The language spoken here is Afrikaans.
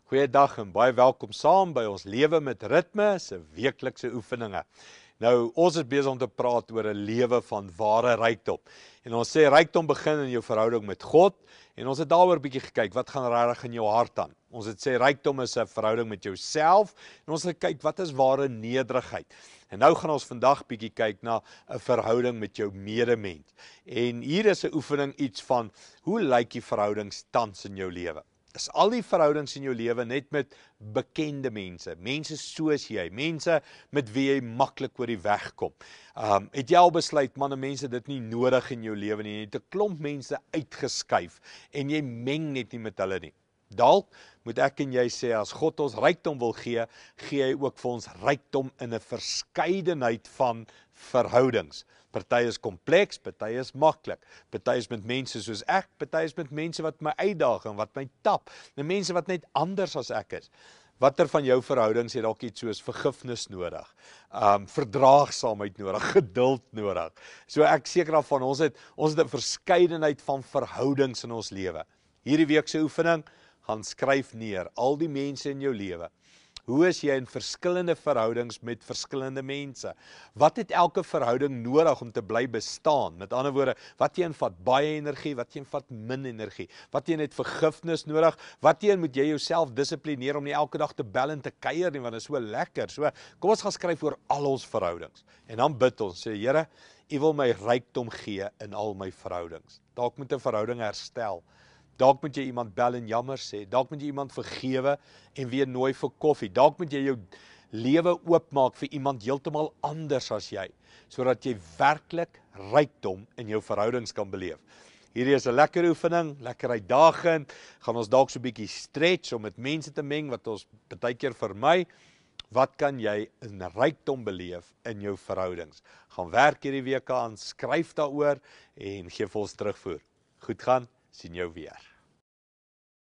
Goeiedag en baie welkom saam by ons Lewe met Ritme se weeklikse oefeninge. Nou, ons is besig om te praat oor 'n lewe van ware rykdom. En ons sê rykdom begin in jou verhouding met God en ons het daaroor 'n bietjie gekyk, wat gaan regtig in jou hart aan? Ons het sê rykdom is 'n verhouding met jouself en ons het gekyk wat is ware nederigheid. En nou gaan ons vandag bietjie kyk na 'n verhouding met jou medemens. En hier is 'n oefening iets van hoe lyk die verhoudings tans in jou lewe? Is al die verhoudings in jou lewe net met bekende mense soos jy, mense met wie jy maklik oor die weg kom. Het jy al besluit, man, mense dit nie nodig in jou lewe nie, jy het 'n klomp mense uitgeskuif en jy meng net nie met hulle nie. Dalk moet ek en jy sê, as God ons rykdom wil gee, gee hy ook vir ons rykdom in 'n verskeidenheid van verhoudings. Party is kompleks, party is maklik. Party is met mense soos ek, party is met mense wat my uitdaag en wat my tap. En mense wat net anders as ek is. Watter van jou verhoudings het dalk iets soos vergifnis nodig? Verdraagsaamheid nodig, geduld nodig. So ek seker daarvan ons het 'n verskeidenheid van verhoudings in ons lewe. Hierdie week se oefening, gaan skryf neer al die mense in jou lewe. Hoe is jy in verskillende verhoudings met verskillende mense? Wat het elke verhouding nodig om te bly bestaan? Met ander woorde, wat een vat baie energie, wat een vat min energie? Wat een het vergifnis nodig? Wat een moet jy jouself dissiplineer om nie elke dag te bel en te kuier nie, want dit is so lekker. So, kom ons gaan skryf oor al ons verhoudings. En dan bid ons, sê Here, U wil my rykdom gee in al my verhoudings. Dalk moet 'n verhouding herstel. Dalk moet jy iemand bel en jammer sê, dalk moet jy iemand vergewe en weer nooi vir koffie, dalk moet jy jou lewe oopmaak vir iemand heeltemal anders as jy, sodat jy werklik rykdom in jou verhoudings kan beleef. Hierdie is 'n lekker oefening, lekker uitdagend, gaan ons dalk so 'n bietjie stretch om met mense te meng wat ons baie keer vermy. Wat kan jy in rykdom beleef in jou verhoudings? Gaan werk hierdie week aan, skryf daaroor en gee vir ons terugvoer. Goed gaan. Sien jou weer.